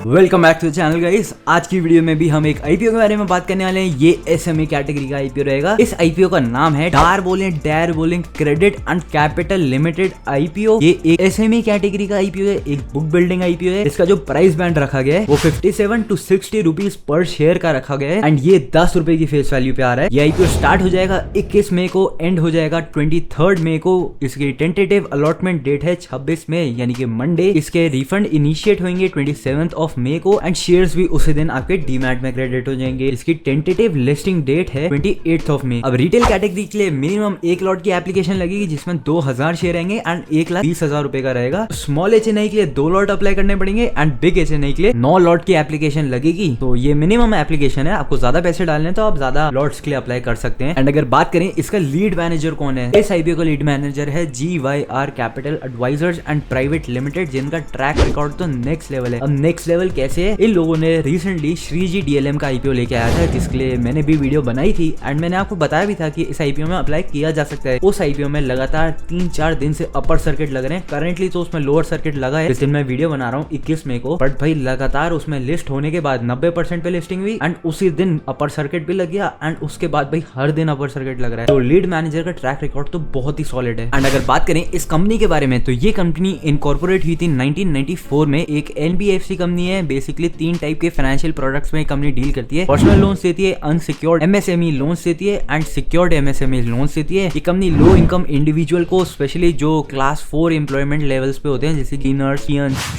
Welcome back to the channel guys. आज की video में भी हम एक आईपीओ के बारे में बात करने वाले हैं। ये एसएमई कैटेगरी का आईपीओ रहेगा। इस आईपीओ का नाम है डार बोलिंग credit and capital limited IPO. ये एक एसएमई कैटेगरी का आईपीओ है, एक बुक बिल्डिंग आईपीओ है। इसका जो प्राइस बैंड रखा गया है वो 57 to 60 रुपीज पर शेयर का रखा गया है एंड ये 10 रुपए की फेस वैल्यू पे आ रहा है। ये आईपीओ स्टार्ट हो जाएगा 21 मई को, एंड हो जाएगा 23 मई को। इसकी टेंटेटिव अलॉटमेंट डेट है 26 मई यानी कि मंडे। इसके रिफंड इनिशिएट होंगे 27 ऑफ मई को एंड शेयर्स भी उसी दिन आपके डीमैट में क्रेडिट हो जाएंगे। इसकी टेंटेटिव लिस्टिंग डेट है 28 ऑफ मई। अब रिटेल कैटेगरी के लिए मिनिमम 1 लॉट की एप्लीकेशन लगेगी जिसमें 2000 शेयर रहेंगे एंड 1,20,000 रुपए का रहेगा। स्मॉल एचएनआई के लिए 2 लॉट अप्लाई करने पड़ेंगे एंड बिग एचएनआई के लिए 9 लॉट की एप्लीकेशन लगेगी। तो ये मिनिमम एप्लीकेशन है, आपको ज्यादा पैसे डालने हैं तो आप ज्यादा लॉट्स के लिए अप्लाई कर सकते हैं। एंड अगर बात करें इसका लीड मैनेजर कौन है, इस आईपीओ का लीड मैनेजर है GYR capital advisors and private limited, जिनका ट्रैक रिकॉर्ड तो नेक्स्ट लेवल है। अब नेक्स्ट लेवल कैसे है, इन लोगों ने रिसेंटली श्रीजी डीएलएम का आईपीओ लेके आया था, जिसके लिए मैंने भी वीडियो बनाई थी एंड मैंने आपको बताया भी था कि इस आईपीओ में अप्लाई किया जा सकता है। उस आईपीओ में लगातार 3-4 दिन से अपर सर्किट लग रहे हैं। करंटली तो उसमें लोअर सर्किट लगा है, इस दिन मैं वीडियो बना रहा हूँ 21 मई को, बट भाई लगातार उसमें लिस्ट होने के बाद 90% पे लिस्टिंग हुई एंड उसी दिन अपर सर्किट भी लग गया एंड उसके बाद भाई हर दिन अपर सर्किट लग रहा है। तो लीड मैनेजर का ट्रैक रिकॉर्ड तो बहुत ही सॉलिड है। एंड अगर बात करें इस कंपनी के बारे में तो ये कंपनी इनकॉर्पोरेट हुई थी 1994 में। एक एनबीएफसी कंपनी है। बेसिकली 3 टाइप के फाइनेंशियल प्रोडक्ट्स में कंपनी डील करती है। पर्सनल लोन्स देती है, अनसिक्योर्ड एमएसएमई लोन्स देती है एंड सिक्योर्ड एमएसएमई लोन्स देती है। ये कंपनी लो इनकम इंडिविजुअल को, स्पेशली जो क्लास 4 एम्प्लॉयमेंट लेवल्स पे होते हैं जैसे क्लीनर्स,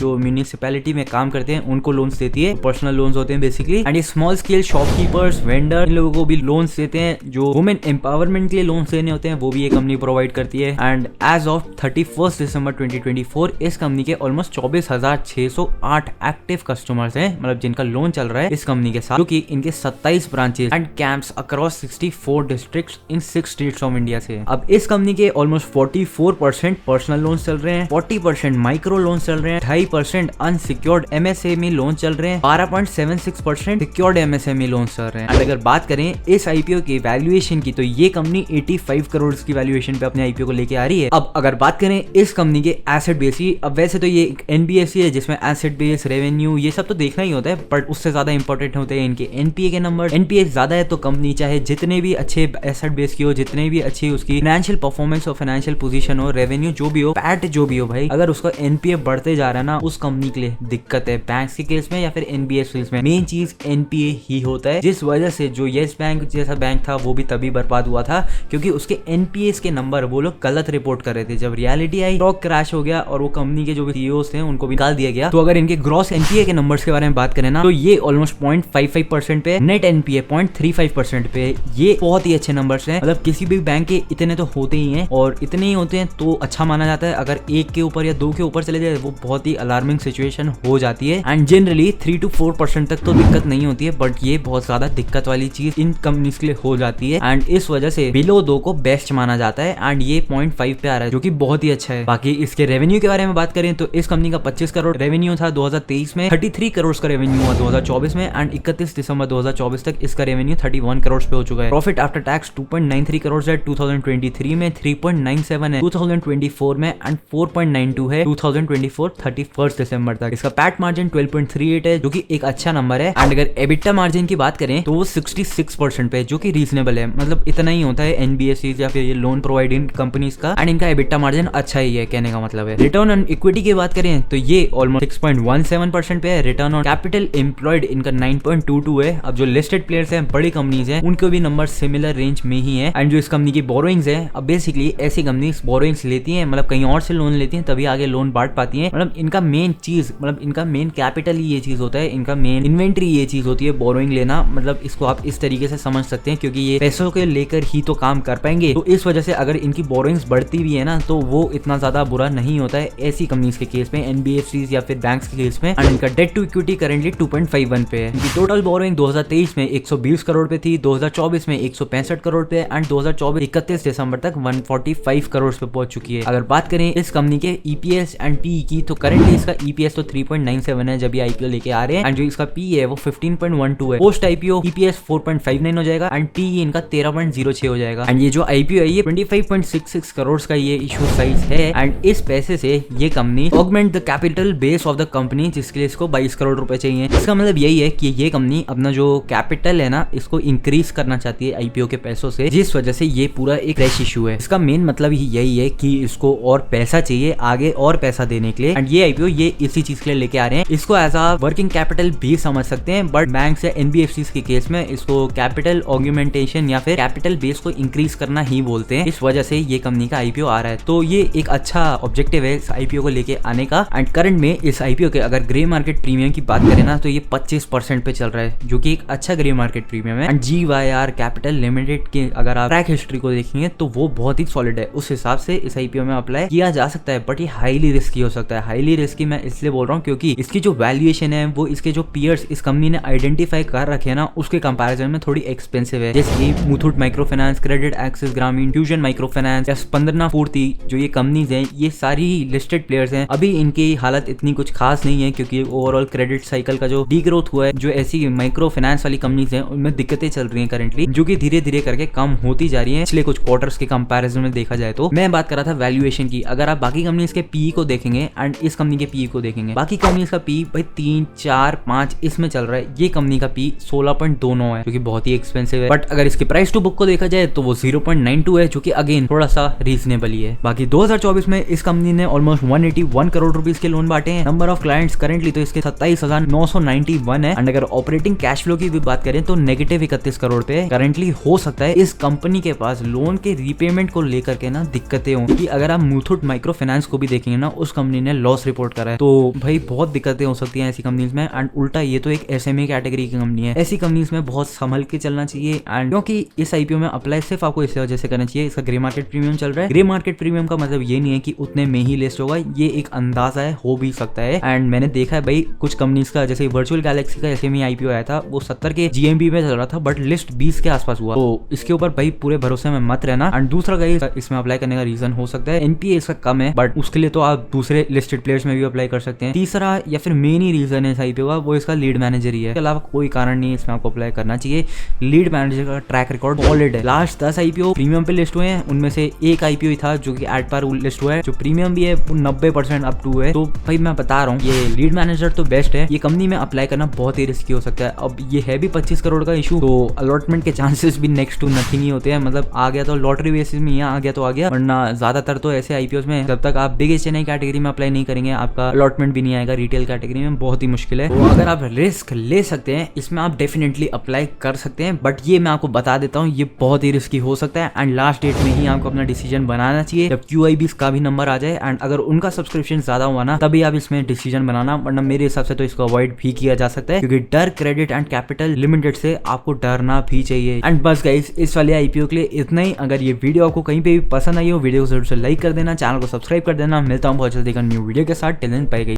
जो म्यूनिसिपैलिटी में काम करते हैं, उनको लोन्स देती है। पर्सनल लोन्स होते हैं बेसिकली। एंड ये स्मॉल स्केल शॉपकीपर्स, वेंडर, इन लोगों को भी लोन्स देते हैं। जो वुमेन एम्पावरमेंट के लिए लोन्स देने होते हैं वो भी ये कंपनी प्रोवाइड करती है। एंड एज ऑफ 31 दिसंबर 2024 इस कंपनी के ऑलमोस्ट 24,608 एक्टिव कस्टमर्स हैं, मतलब जिनका लोन चल रहा है इस कंपनी के साथ, जो कि इनके 27 branches and camps across 64 districts in 6 states of India से। अब इस कंपनी के ऑलमोस्ट 44% पर्सनल लोन चल रहे हैं, 40% माइक्रो लोन चल रहे हैं, 2.5% अनसिक्योर्ड एमएसएमई लोन चल रहे हैं, 12.76% सिक्योर्ड एमएसएमई लोन चल रहे हैं। और अगर बात करें इस आईपीओ की वैल्यूएशन की तो ये कंपनी 85 करोड़ की वैल्यूएशन पे अपने आईपीओ को लेके आ रही है। अब अगर बात करें इस कंपनी के एसेट बेस की, अब वैसे तो ये एक एनबीएफसी है जिसमें एसेट बेस, रेवेन्यू ये सब तो देखना ही होता है, बट उससे ज्यादा इंपॉर्टेंट होते हैं इनके एनपीए के नंबर। एनपीए ज्यादा है तो कंपनी चाहे जितने भी अच्छे एसेट बेस की हो, जितने भी अच्छी उसकी फाइनेंशियल परफॉर्मेंस हो, फाइनेंशियल पोजीशन हो, रेवेन्यू जो भी हो, पैट जो भी हो, भाई अगर उसका एनपीए बढ़ते जा रहा है ना, उस कंपनी के लिए दिक्कत है। बैंक के केस में या फिर एनबीएफसी में मेन चीज एनपीए ही होता है, जिस वजह से जो येस बैंक जैसा बैंक था वो भी तभी बर्बाद हुआ था क्योंकि उसके एनपीए के नंबर वो लोग गलत रिपोर्ट कर रहे थे। जब रियलिटी आई, स्टॉक क्रैश हो गया और वो कंपनी के जो भी सीईओस थे उनको भी निकाल दिया गया। तो अगर इनके ग्रॉस एनपीए के नंबर्स के बारे में बात करें ना तो ये ऑलमोस्ट 0.55% पे, नेट एनपीए 0.35% पे। ये बहुत ही अच्छे नंबर्स हैं। मतलब किसी भी बैंक के इतने तो होते ही हैं और इतने ही होते हैं तो अच्छा माना जाता है। अगर 1 के ऊपर या 2 के ऊपर चले जाए वो बहुत ही अलार्मिंग सिचुएशन हो जाती है। एंड जनरली 3 to 4% तक तो दिक्कत नहीं होती है, बट ये बहुत ज्यादा दिक्कत वाली चीज इन कंपनीज के लिए हो जाती है एंड इस वजह से बिलो 2 को बेस्ट माना जाता है एंड ये 0.5 पे आ रहा है जो कि बहुत ही अच्छा है। बाकी इसके रेवेन्यू के बारे में बात करें तो इस कंपनी का 25 करोड़ रेवेन्यू था 2023 में, 33 करोड़ का रेवेन्यू हुआ 2024 में एंड 31 दिसंबर 2024 तक इसका रेवेन्यू 31 करोड़ पे हो चुका है। प्रॉफिट आफ्टर टैक्स 2.93 करोड़ है 2023 में, 3.97 है 2024 में एंड 4.92 है 2024 31 दिसंबर तक। इसका पैट मार्जिन 12.38 है जो कि एक अच्छा नंबर है। एंड अगर एबिटा मार्जिन की बात करें तो वो 66% पे, जो कि रीजनेबल है। मतलब इतना ही होता है एनबीएफसी या फिर ये लोन प्रोवाइडिंग कंपनीज का, एंड इनका एबिटा मार्जिन अच्छा ही है, कहने का मतलब है। रिटर्न ऑन इक्विटी की बात करें तो ये ऑलमोस्ट 6.17% पे है। रिटर्न ऑन कैपिटल एम्प्लॉयड इनका 9.22 है। अब जो लिस्टेड प्लेयर्स हैं, बड़ी कंपनीज हैं, उनके भी नंबर सिमिलर रेंज में ही है। एंड जो इस कंपनी की बोरोइंग्स है, अब बेसिकली ऐसी कंपनीज बोरोइंग्स लेती हैं, मतलब कहीं और से लोन लेती हैं तभी आगे लोन बांट पाती हैं। मतलब इनका मेन चीज, मतलब इनका मेन कैपिटल ही ये चीज होता है, इनका मेन इन्वेंट्री ये चीज होती है बोरोइंग लेना। मतलब इसको आप इस तरीके से समझ सकते हैं क्योंकि ये पैसों के लेकर ही तो काम कर पाएंगे, तो इस वजह से अगर इनकी बोरोइंग्स बढ़ती भी है ना तो वो इतना ज्यादा बुरा नहीं होता है ऐसी कंपनीज के केस में, एनबीएफसी या फिर बैंक्स के केस में। एंड इनका डेट टू इक्विटी करेंटली 2.51 पे है। इनकी टोटल बोरोइंग 2023 में 120 करोड़ पे थी, 2024 में 165 करोड़ पे एंड 2024 31 दिसंबर तक 145 करोड़ पे पहुंच चुकी है। अगर बात करें इस कंपनी के ईपीएस एंड पीई की तो करेंटली इसका ईपीएस तो 3.97 है जब ये आईपीओ लेके आ रहे हैं एंड जो इसका पीई है वो 15.12 है। पोस्ट आईपीओ ईपीएस 4.59 हो जाएगा एंड पीई इनका 13.06 हो जाएगा। एंड ये जो आईपीओ है ये 25.66 करोड़ का ये इशू साइज है एंड इस पैसे से ये company augment the capital base of the company, जिसके लिए इसको 22 करोड़ रुपए चाहिए। इसका मतलब यही है कि ये कंपनी अपना जो कैपिटल है ना इसको इंक्रीज करना चाहती है आईपीओ के पैसों से, जिस वजह से ये पूरा एक फ्रेश इशू है। इसका मेन मतलब ही यही है कि इसको और पैसा चाहिए आगे और पैसा देने के लिए, एंड ये आईपीओ ये इसी चीज के लिए लेके आ रहे हैं। इसको एज अ वर्किंग कैपिटल भी समझ सकते हैं, बट बैंक या एनबीएफसी के केस में इसको कैपिटल ऑग्यूमेंटेशन या फिर कैपिटल बेस को इंक्रीज करना ही बोलते हैं। इस वजह से ये कंपनी का आईपीओ आ रहा है। तो ये एक अच्छा ऑब्जेक्टिव है इस आईपीओ को लेके आने का। एंड करंट में इस आईपीओ के अगर ग्रे मार्केट प्रीमियम की बात करें ना तो ये 25% पे चल रहा है, जो कि एक अच्छा ग्रे मार्केट प्रीमियम है। एंड GYR कैपिटल लिमिटेड के अगर आप ट्रैक हिस्ट्री को देखेंगे तो वो बहुत ही सॉलिड है। उस हिसाब से इस आईपीओ में अप्लाई किया जा सकता है, बट ये हाईली रिस्की हो सकता है। हाईली रिस्की मैं इसलिए बोल रहा हूँ क्योंकि इसकी जो वैल्यूएशन है वो इसके जो पीयर्स इस कंपनी ने आइडेंटिफाई कर रखे हैं ना उसके कंपैरिजन में थोड़ी एक्सपेंसिव है। जैसे कि Muthoot micro finance, credit axis ग्रामीण, फ्यूजन माइक्रो फाइनेंस या स्पंदना पूर्ति, जो ये कंपनीज हैं ये सारी लिस्टेड प्लेयर्स हैं। अभी इनकी हालत इतनी कुछ खास नहीं है क्योंकि ओवरऑल क्रेडिट साइकिल का जो डीग्रोथ हुआ है, जो ऐसी माइक्रो फाइनेंस वाली कंपनीज हैं उनमें दिक्कतें चल रही हैं करंटली, जो कि धीरे धीरे करके कम होती जा रही है पिछले कुछ क्वार्टर्स के कंपैरिजन में देखा जाए तो। मैं बात कर रहा था वैल्यूएशन की। अगर आप बाकी कंपनीज के पीई को देखेंगे एंड इस कंपनी के पीई को देखेंगे, बाकी कंपनीज का पी भाई 3, 4, 5 इसमें चल रहा है। ये कंपनी का पी 16.29 है, जो कि बहुत ही एक्सपेंसिव है। बट अगर इसके प्राइस टू बुक को देखा जाए तो वो 0.92 है, जो कि अगेन थोड़ा सा रीजनेबल ही है। बाकी 2024 में इस कंपनी ने ऑलमोस्ट 181 करोड़ रुपीस के लोन बांटे हैं। नंबर ऑफ क्लाइंट्स करंटली तो इसके 27,991 है। एंड अगर ऑपरेटिंग कैश फ्लो की भी बात करें तो नेगेटिव 31 करोड़ पे करंटली हो सकता है इस कंपनी के पास लोन के रीपेमेंट को लेकर के ना दिक्कतें हों। कि अगर आप मुथूट माइक्रो फाइनेंस को भी देखेंगे ना उस कंपनी ने लॉस रिपोर्ट करा है, तो भाई बहुत दिक्कतें हो सकती हैं ऐसी कंपनीज में। एंड उल्टा ये तो एक एसएमई कैटेगरी की कंपनी है, ऐसी कंपनीज में बहुत संभल के चलना चाहिए। एंड क्योंकि इस आईपीओ में अप्लाई सिर्फ आपको इस वजह से करना चाहिए, इसका ग्रे मार्केट प्रीमियम चल रहा है। ग्रे मार्केट प्रीमियम का मतलब ये नहीं है कि उतने में ही लिस्ट होगा, ये एक अंदाजा है, हो भी सकता है। एंड मैंने देखा है भाई कुछ कंपनीज का, जैसे वर्चुअल गैलेक्सी का एसएमई आईपीओ आया था वो 70 के जीएमबी में चल रहा था, बट लिस्ट 20 के आसपास हुआ। तो इसके ऊपर भाई पूरे भरोसे में मत रहना। एंड दूसरा गाइस इसमें अप्लाई करने का रीजन हो सकता है एनपीए इसका कम है, बट उसके लिए तो आप दूसरे लिस्टेड प्लेयर्स में भी अप्लाई कर सकते हैं। तीसरा या फिर मेन ही रीजन है इस आईपीओ का, वो इसका लीड मैनेजर ही है। इसके अलावा कोई कारण नहीं है इसमें आपको अप्लाई करना चाहिए। लीड मैनेजर का ट्रैक रिकॉर्ड सॉलिड है। लास्ट 10 आईपीओ प्रीमियम पे लिस्ट हुए हैं, उनमें से एक आईपीओ था जो कि एट पर लिस्ट हुआ है, जो प्रीमियम भी है 90% अप टू है। तो भाई मैं बता रहा हूँ ये लीड मैनेजर तो बेस्ट है। ये कंपनी में अप्लाई करना बहुत ही रिस्की हो सकता है। अब ये है भी 25 करोड़ का इशू, तो अलॉटमेंट के चांसेस भी नेक्स्ट टू नथिंग ही होते हैं। मतलब आ गया तो लॉटरी बेसिस में, यहाँ आ गया तो आ गया, वरना ज्यादातर तो ऐसे आईपीओ में जब तक आप बिग एचएनआई कैटेगरी में अप्लाई नहीं करेंगे आपका अलॉटमेंट भी नहीं आएगा। रिटेल कैटेगरी में बहुत ही मुश्किल है। तो अगर आप रिस्क ले सकते हैं इसमें आप डेफिनेटली अप्लाई कर सकते हैं, बट ये मैं आपको बता देता हूँ ये बहुत ही रिस्की हो सकता है। एंड लास्ट डेट में ही आपको अपना डिसीजन बनाना चाहिए जब QIBs का भी नंबर आ जाए। एंड अगर उनका सब्सक्रिप्शन ज्यादा हुआ ना तभी आप इसमें डिसीजन बनाना, वरना मेरे हिसाब से तो इसको अवॉइड भी किया जा सकता है, क्योंकि डर क्रेडिट एंड कैपिटल लिमिटेड से आपको डरना भी चाहिए। एंड बस गाइस इस वाले आईपीओ के लिए इतना ही। अगर ये वीडियो आपको कहीं पे भी पसंद आई हो वीडियो को जरूर से लाइक कर देना, चैनल को सब्सक्राइब कर देना। मिलता हूँ बहुत जल्दी न्यू वीडियो के साथ। Till then bye guys.